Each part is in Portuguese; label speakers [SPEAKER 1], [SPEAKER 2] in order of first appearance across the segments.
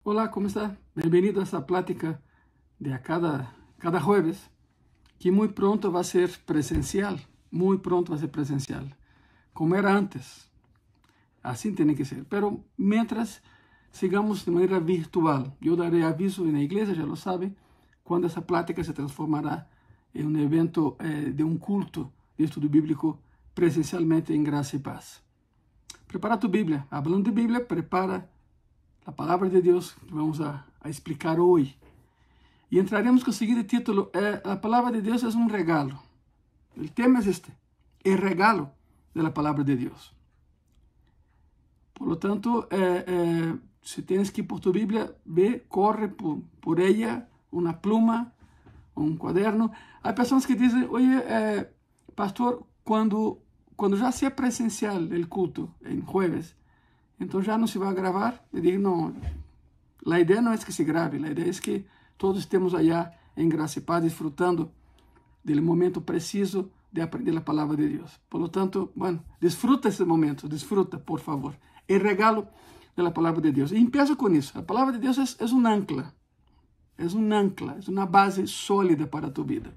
[SPEAKER 1] Olá, como está? Bem-vindo a esta plática de cada jueves, que muito pronto vai ser presencial, muito pronto vai ser presencial, como era antes. Assim tem que ser. Pero mientras sigamos de maneira virtual, eu darei aviso na igreja, já lo sabe, quando essa plática se transformará em um evento de um culto de estudo bíblico presencialmente em graça e paz. Prepara tu Bíblia. Hablando de Bíblia, prepara a palavra de Deus que vamos a explicar hoje. E entraremos com o seguinte título: a palavra de Deus é um regalo. O tema é este: o regalo da palavra de Deus. Por lo tanto, se tens que ir por tu Bíblia, ve, corre por ella, uma pluma, um caderno. Há pessoas que dizem: oye, pastor, quando já se é presencial o culto, em jueves, então já não se vai gravar. Eu digo, não, a ideia não é que se grave, a ideia é que todos estemos allá em graça e paz, disfrutando do momento preciso de aprender a palavra de Deus. Por lo tanto, bueno, disfruta esse momento, disfruta, por favor. O regalo da palavra de Deus. E empiezo com isso. A palavra de Deus é um ancla. É um ancla, é uma base sólida para tu vida.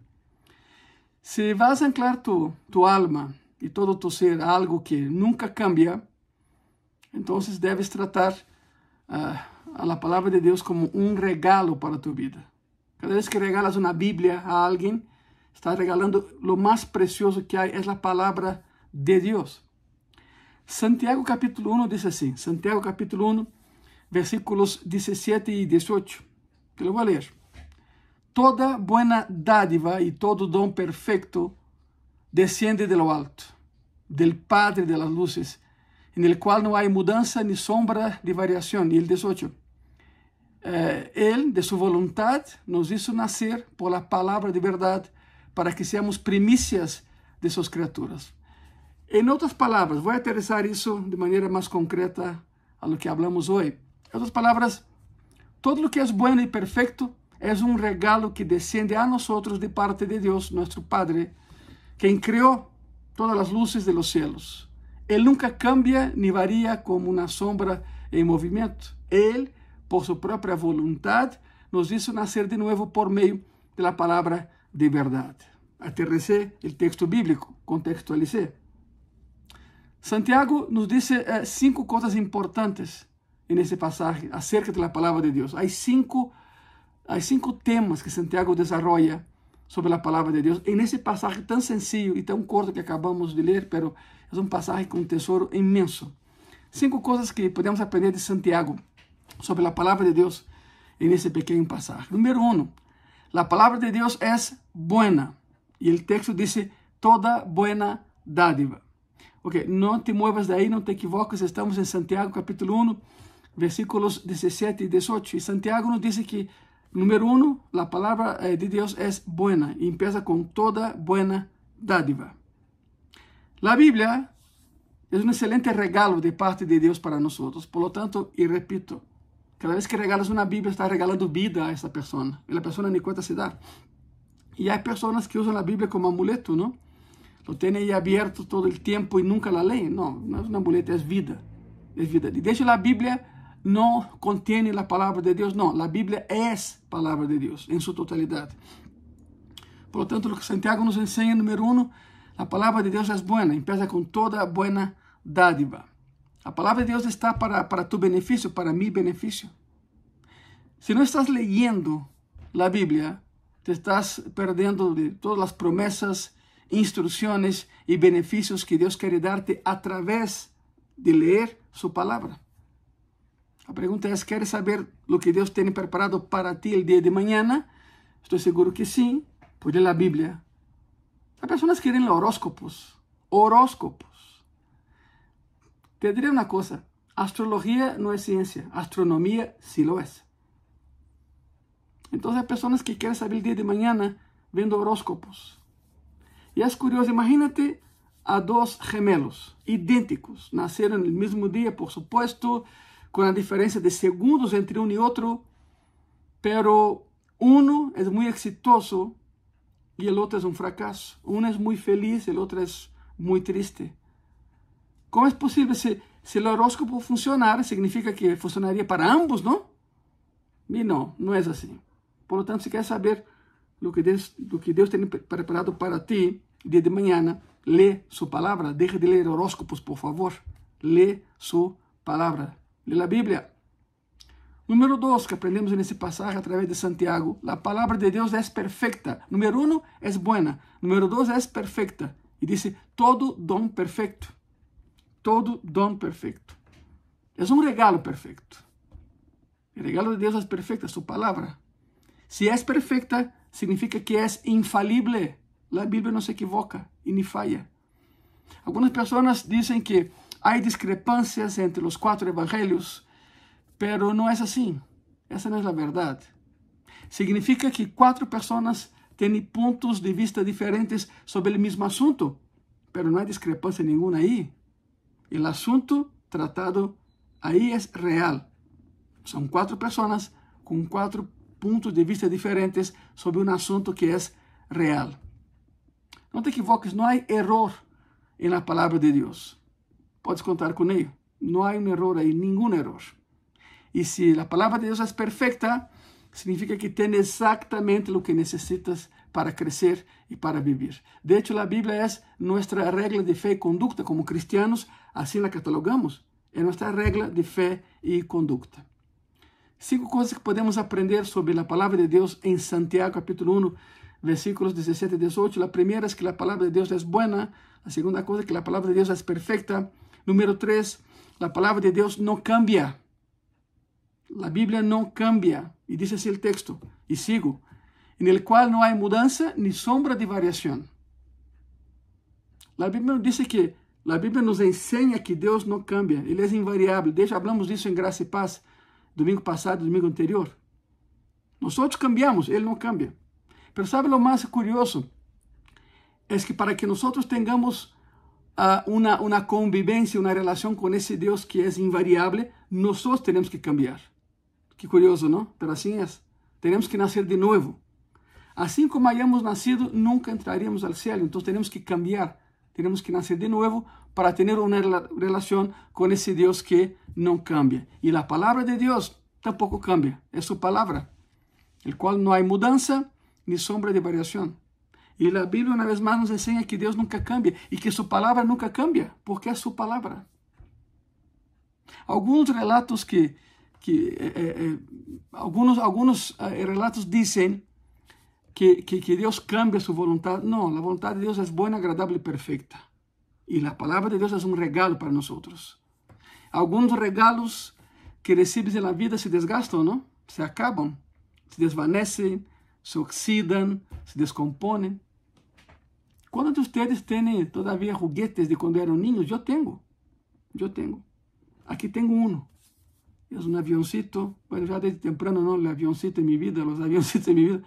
[SPEAKER 1] Se vas a anclar tu alma e todo tu ser a algo que nunca cambia, entonces debes tratar a la palabra de Dios como un regalo para tu vida. Cada vez que regalas una Biblia a alguien, estás regalando lo más precioso que hay, es la palabra de Dios. Santiago capítulo 1 dice así, Santiago capítulo 1, versículos 17 y 18, que lo voy a leer. Toda buena dádiva y todo don perfecto desciende de lo alto, del Padre de las luces, en el cual no hay mudanza ni sombra de variación. Y el 18. Él, de su voluntad, nos hizo nacer por la palabra de verdad para que seamos primicias de sus criaturas. En otras palabras, voy a aterrizar eso de manera más concreta a lo que hablamos hoy. En otras palabras, todo lo que es bueno y perfecto es un regalo que desciende a nosotros de parte de Dios, nuestro Padre, quien creó todas las luces de los cielos. Él nunca cambia ni varía como una sombra en movimiento. Él, por su propia voluntad, nos hizo nacer de nuevo por medio de la palabra de verdad. Aterricé el texto bíblico, contextualicé. Santiago nos dice 5 cosas importantes en ese pasaje acerca de la palabra de Dios. Hay cinco temas que Santiago desarrolla sobre a palavra de Deus, em esse passagem tão sencillo e tão corto que acabamos de ler, pero é um passagem com um tesouro imenso. 5 coisas que podemos aprender de Santiago sobre a palavra de Deus em esse pequeno passagem. Número 1, a palavra de Deus é buena, e o texto diz toda buena dádiva. Ok, não te muevas de aí, não te equivoques, estamos em Santiago capítulo 1, versículos 17 e 18, e Santiago nos diz que número 1, la palabra de Dios es buena y empieza con toda buena dádiva. La Biblia es un excelente regalo de parte de Dios para nosotros. Por lo tanto, y repito, cada vez que regalas una Biblia, estás regalando vida a esa persona. Y la persona ni cuenta se da. Y hay personas que usan la Biblia como amuleto, ¿no? Lo tienen ahí abierto todo el tiempo y nunca la leen. No, no es un amuleto, es vida. Es vida. Y de hecho la Biblia no contiene la palabra de Dios, no, la Biblia es palabra de Dios en su totalidad. Por lo tanto, lo que Santiago nos enseña, número 1, la palabra de Dios es buena, empieza con toda buena dádiva. La palabra de Dios está para tu beneficio, para mi beneficio. Si no estás leyendo la Biblia, te estás perdiendo de todas las promesas, instrucciones y beneficios que Dios quiere darte a través de leer su palabra. A pergunta é: queres saber o que Deus tem preparado para ti o dia de mañana? Estou seguro que sim, por ler a Bíblia. Há pessoas que querem horóscopos. Horóscopos. Te diré uma coisa: astrologia não é ciência, astronomia sí lo é. Então há pessoas que querem saber o dia de mañana vendo horóscopos. E é curioso, imagínate a 2 gemelos idênticos, nasceram no mesmo dia, por supuesto, com a diferença de segundos entre um e outro, pero uno é muito exitoso e o outro é um fracasso. Um é muito feliz e o outro é muito triste. Como é possível? Se o horóscopo funcionara, significa que funcionaria para ambos, não? E não é assim. Por lo tanto, se quer saber o que Deus tem preparado para ti, dia de manhã, lê sua palavra. Deje de ler horóscopos, por favor. Lê sua palavra. Lê a Bíblia. Número 2, que aprendemos nesse passagem através de Santiago, a palavra de Deus é perfeita. Número 1, é boa. Número 2, é perfeita. E diz, todo dom perfeito. Todo dom perfeito. É regalo perfeito. O regalo de Deus é perfeito, é sua palavra. Se é perfeita, significa que é infalible. A Bíblia não se equivoca e nem falha. Algumas pessoas dizem que há discrepâncias entre os 4 evangelhos, pero não é assim. Essa não é a verdade. Significa que 4 pessoas têm pontos de vista diferentes sobre o mesmo assunto, pero não há discrepância nenhuma aí. O assunto tratado aí é real. São 4 pessoas com 4 pontos de vista diferentes sobre um assunto que é real. Não te equivoques, não há erro na palavra de Deus. Podes contar com ele. Não há erro aí, nenhum erro. E se a palavra de Deus é perfeita, significa que tem exatamente o que necessitas para crescer e para viver. De hecho, a Bíblia é nossa regra de fé e conduta como cristianos, assim la catalogamos. É nossa regra de fé e conduta. 5 coisas que podemos aprender sobre a palavra de Deus em Santiago, capítulo 1, versículos 17 e 18. A primeira é que a palavra de Deus é boa. A segunda coisa é que a palavra de Deus é perfeita. Número 3, a palavra de Deus não cambia. A Bíblia não cambia. E diz assim o texto, e sigo, en el cual não há mudança ni sombra de variação. A Bíblia diz que a Bíblia nos ensina que Deus não cambia. Ele é invariável. Já falamos disso em Graça e Paz, domingo passado, domingo anterior. Nós cambiamos, Ele não cambia. Mas sabe o mais curioso? É que para que nós tenhamos uma convivência, uma relação com esse Deus que é invariável, nós temos que cambiar. Que curioso, não? Mas assim é. Temos que nascer de novo. Assim como hayamos nascido, nunca entraríamos ao céu. Então temos que cambiar. Temos que nascer de novo para ter uma relação com esse Deus que não cambia. E a palavra de Deus tampouco cambia. É sua palavra, el qual não há mudança ni sombra de variação. E a Bíblia, uma vez mais, nos ensina que Deus nunca cambia e que sua palavra nunca cambia, porque é sua palavra. Alguns relatos alguns relatos dizem que Deus cambia sua vontade. Não, a vontade de Deus é boa, agradável e perfeita. E a palavra de Deus é regalo para nós. Alguns regalos que recebes na vida se desgastam, não? Se acabam, se desvanecem, se oxidam, se descompõem. Quantos de vocês têm todavia juguetes de quando eram niños? Eu tenho. Aqui tenho um. É um avioncito. Bueno, já desde temprano, não, o avioncito em minha vida, os avioncitos em minha vida.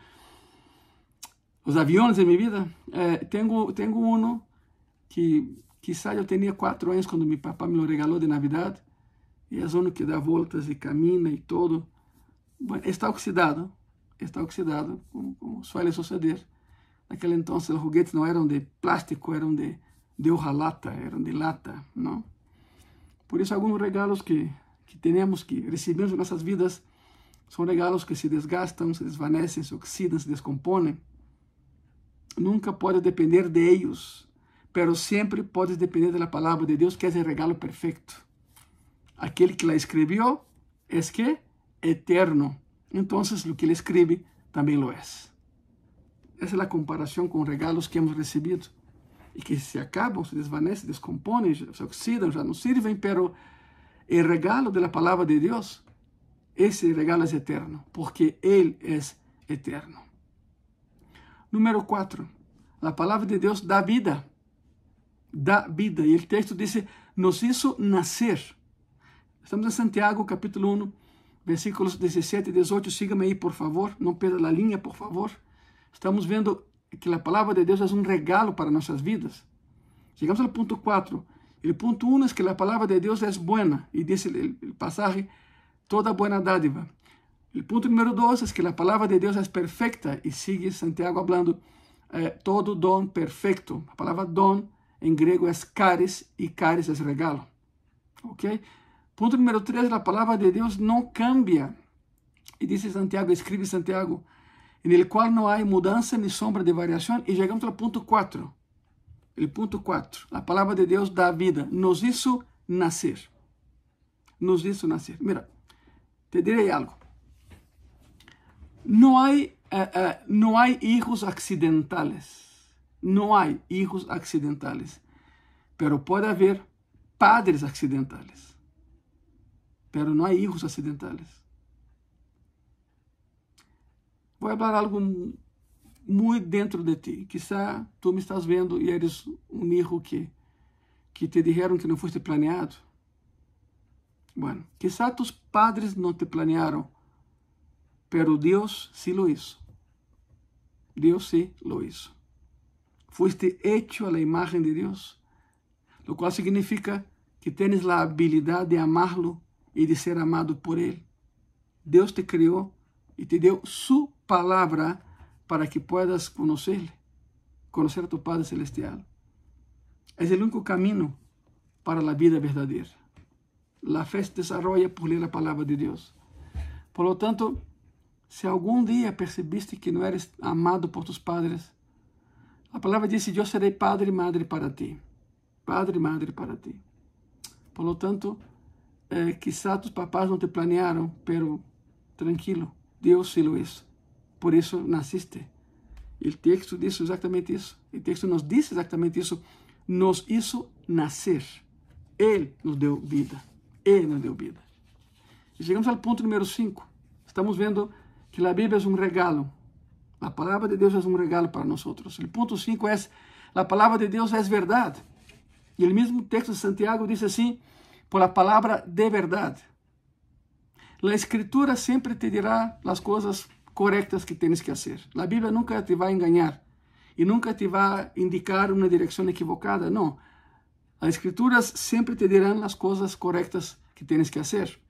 [SPEAKER 1] Os aviones em minha vida. Tenho um que quizá eu tinha 4 anos quando meu papá me lo regalou de Navidad. E é um que dá voltas e camina e todo. Bueno, está oxidado, como suele suceder. Naquele entonces os juguetes não eram de plástico, eram de hojalata, eram de lata, não? Por isso, alguns regalos que recebemos em nossas vidas, são regalos que se desgastam, se desvanecem, se oxidam, se descompõem. Nunca pode depender de eles, pero sempre pode depender da palavra de Deus, que é o regalo perfeito. Aquele que la escreveu é que eterno. Então, o que ele escreve também lo é. Essa é a comparação com regalos que hemos recebido e que se acabam, se desvanecem, se descompõem, se oxidam, já não servem, pero o regalo da palavra de Deus, esse regalo é eterno, porque Ele é eterno. Número 4, a palavra de Deus dá vida. Dá vida. E o texto diz, nos hizo nascer. Estamos em Santiago, capítulo 1, versículos 17 e 18. Siga-me aí, por favor. Não perda a linha, por favor. Estamos vendo que a palavra de Deus é um regalo para nossas vidas. Chegamos ao ponto 4. O ponto 1 é que a palavra de Deus é boa. E diz o passagem, toda boa dádiva. O ponto número 2 é que a palavra de Deus é perfeita. E sigue Santiago falando, todo dom perfeito. A palavra dom em grego é charis, e charis é regalo. Ok? Ponto número 3, a palavra de Deus não cambia. Y dice Santiago, escribe Santiago, en el cual no hay mudanza ni sombra de variación. Y llegamos al punto 4. El punto 4. La palabra de Dios da vida. Nos hizo nacer. Nos hizo nacer. Mira, te diré algo. No hay hijos accidentales. No hay hijos accidentales. Pero puede haber padres accidentales. Pero no hay hijos accidentales. Voy a hablar algo muy dentro de ti. Quizá tú me estás viendo y eres un hijo que te dijeron que no fuiste planeado. Bueno, quizá tus padres no te planearon, pero Dios sí lo hizo. Dios sí lo hizo. Fuiste hecho a la imagen de Dios, lo cual significa que tienes la habilidad de amarlo y de ser amado por Él. Dios te creó y te dio su palabra para que puedas conocerle, conocer a tu Padre Celestial. Es el único camino para la vida verdadera. La fe se desarrolla por leer la palabra de Dios. Por lo tanto, si algún día percibiste que no eres amado por tus padres, la palabra dice, yo seré padre y madre para ti. Padre y madre para ti. Por lo tanto, quizá tus papás no te planearon, pero tranquilo, Dios sí lo hizo. Por eso naciste. El texto dice exactamente eso. El texto nos dice exactamente eso. Nos hizo nacer. Él nos dio vida. Él nos dio vida. Y llegamos al punto número 5. Estamos viendo que la Biblia es un regalo. La palabra de Dios es un regalo para nosotros. El punto 5 es, la palabra de Dios es verdad. Y el mismo texto de Santiago dice así, por la palabra de verdad. La Escritura siempre te dirá las cosas correctas que tienes que hacer. La Biblia nunca te va a engañar y nunca te va a indicar una dirección equivocada. No. Las Escrituras siempre te dirán las cosas correctas que tienes que hacer.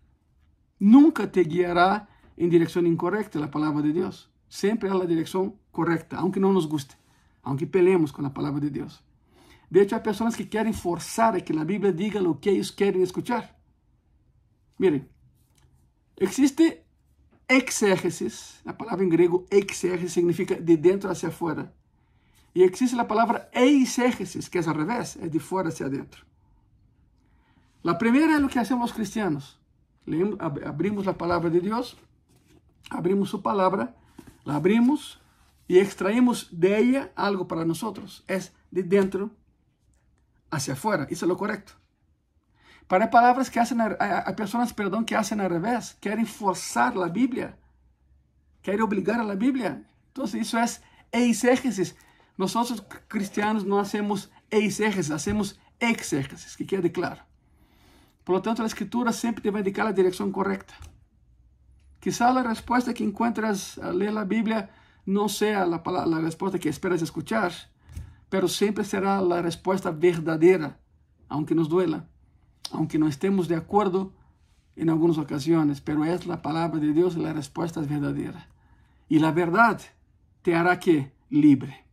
[SPEAKER 1] Nunca te guiará en dirección incorrecta la palabra de Dios. Siempre a la dirección correcta, aunque no nos guste, aunque peleemos con la palabra de Dios. De hecho, hay personas que quieren forzar a que la Biblia diga lo que ellos quieren escuchar. Miren, existe exégesis, la palabra en griego exégesis significa de dentro hacia afuera. Y existe la palabra eisegesis, que es al revés, es de fuera hacia adentro. La primera es lo que hacemos los cristianos. Abrimos la palabra de Dios, abrimos su palabra, la abrimos y extraemos de ella algo para nosotros. Es de dentro hacia afuera. Eso es lo correcto. Pero hay palabras que hacen, hay personas, perdón, que hacen al revés. Quieren forzar la Biblia. Quieren obligar a la Biblia. Entonces eso es eisegesis. Nosotros cristianos no hacemos eisegesis, hacemos exégesis, que quede claro. Por lo tanto, la Escritura siempre te va a indicar la dirección correcta. Quizá la respuesta que encuentras al leer la Biblia no sea la respuesta que esperas escuchar, pero siempre será la respuesta verdadera, aunque nos duela, aunque no estemos de acuerdo en algunas ocasiones, pero es la palabra de Dios y la respuesta es verdadera. Y la verdad te hará que libre.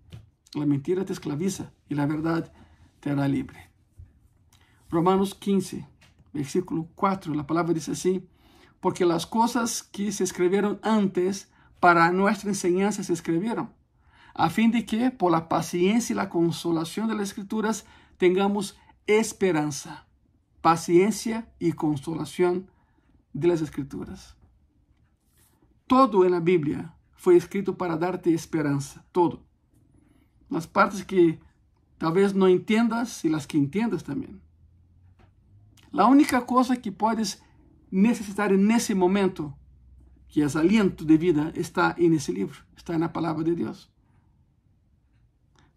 [SPEAKER 1] La mentira te esclaviza y la verdad te hará libre. Romanos 15, versículo 4, la palabra dice así, porque las cosas que se escribieron antes para nuestra enseñanza se escribieron, a fin de que por la paciencia y la consolación de las Escrituras tengamos esperanza. Paciencia y consolación de las Escrituras. Todo en la Biblia fue escrito para darte esperanza, todo. Las partes que tal vez no entiendas y las que entiendas también. La única cosa que puedes necesitar en ese momento, que es aliento de vida, está en ese libro, está en la palabra de Dios.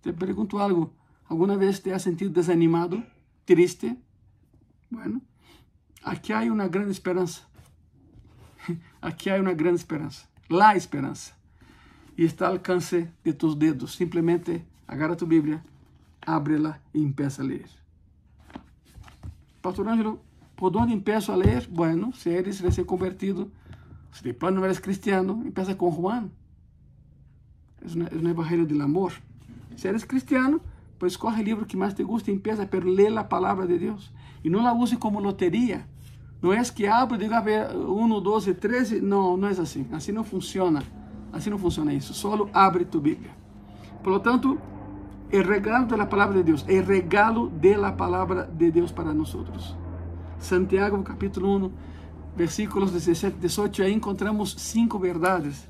[SPEAKER 1] Te pregunto algo, ¿alguna vez te has sentido desanimado, triste? Bueno, aquí hay una gran esperanza. Aquí hay una gran esperanza. La esperanza. Y está al alcance de tus dedos. Simplemente agarra tu Biblia, ábrela y empieza a leer. Pastor Ângelo, ¿por dónde empiezo a leer? Bueno, si eres recién convertido, si de plano no eres cristiano, empieza con Juan. Es un evangelio del amor. Si eres cristiano, pues escoge el libro que más te guste y empieza, pero lee la palabra de Dios. Y no la use como lotería, Não é que abro e digo, a ver, 1, 12, 13. Não, não é assim. Assim não funciona. Assim não funciona isso. Solo abre tu Bíblia. Por lo tanto, el regalo de la palabra de Dios, el regalo de la palabra de Dios para nosotros. Santiago capítulo 1, versículos 17 y 18, ahí encontramos 5 verdades.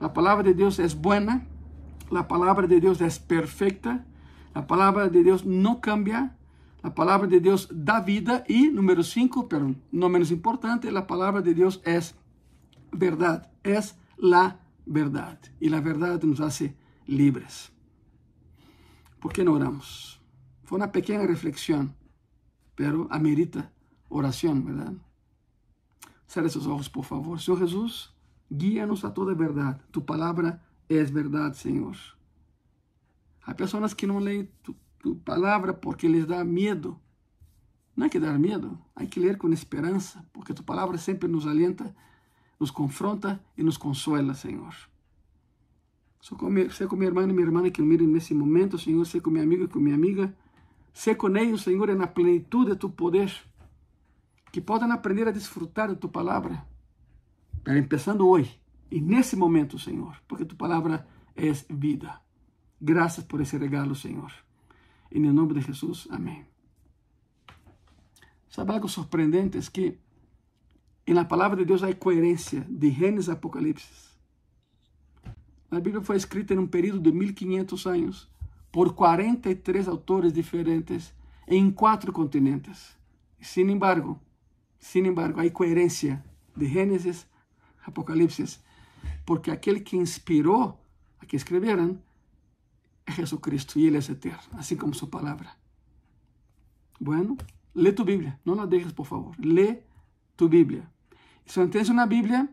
[SPEAKER 1] La palabra de Dios es buena, la palabra de Dios es perfecta, la palabra de Dios no cambia, la palabra de Dios da vida y, número 5, pero no menos importante, la palabra de Dios es verdad, es la verdad. Y la verdad nos hace libres. ¿Por qué no oramos? Fue una pequeña reflexión, pero amerita oración, ¿verdad? Cierre sus ojos, por favor. Señor Jesús, guíanos a toda verdad. Tu palabra es verdad, Señor. Hay personas que no leen tu palabra porque les da miedo. No hay que dar miedo, hay que leer con esperanza, porque tu palabra siempre nos alienta, nos confronta y nos consuela, Señor. Sé con mi hermano y mi hermana que miren en ese momento, Señor. Sé con mi amigo y con mi amiga. Sé con ellos, Señor, en la plenitud de tu poder. Que puedan aprender a disfrutar de tu palabra. Pero empezando hoy, en ese momento, Señor. Porque tu palabra es vida. Gracias por ese regalo, Señor. En el nombre de Jesús, amén. ¿Sabe algo sorprendente? Es que en la palabra de Dios hay coherencia de Génesis a Apocalipsis. La Biblia fue escrita en un periodo de 1500 años por 43 autores diferentes en 4 continentes. Sin embargo, hay coherencia de Génesis a Apocalipsis, porque aquel que inspiró a que escribieran es Jesucristo y Él es eterno, así como su palabra. Bueno, lee tu Biblia, no la dejes, por favor. Lee tu Biblia. Si no tienes una Biblia,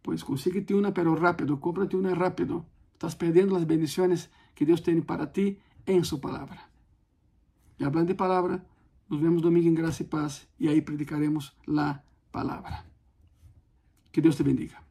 [SPEAKER 1] pues consíguete una, pero rápido, cómprate una rápido. Estás perdiendo las bendiciones que Dios tiene para ti en su palabra. Y hablando de palabra, nos vemos domingo en Gracia y Paz y ahí predicaremos la palabra. Que Dios te bendiga.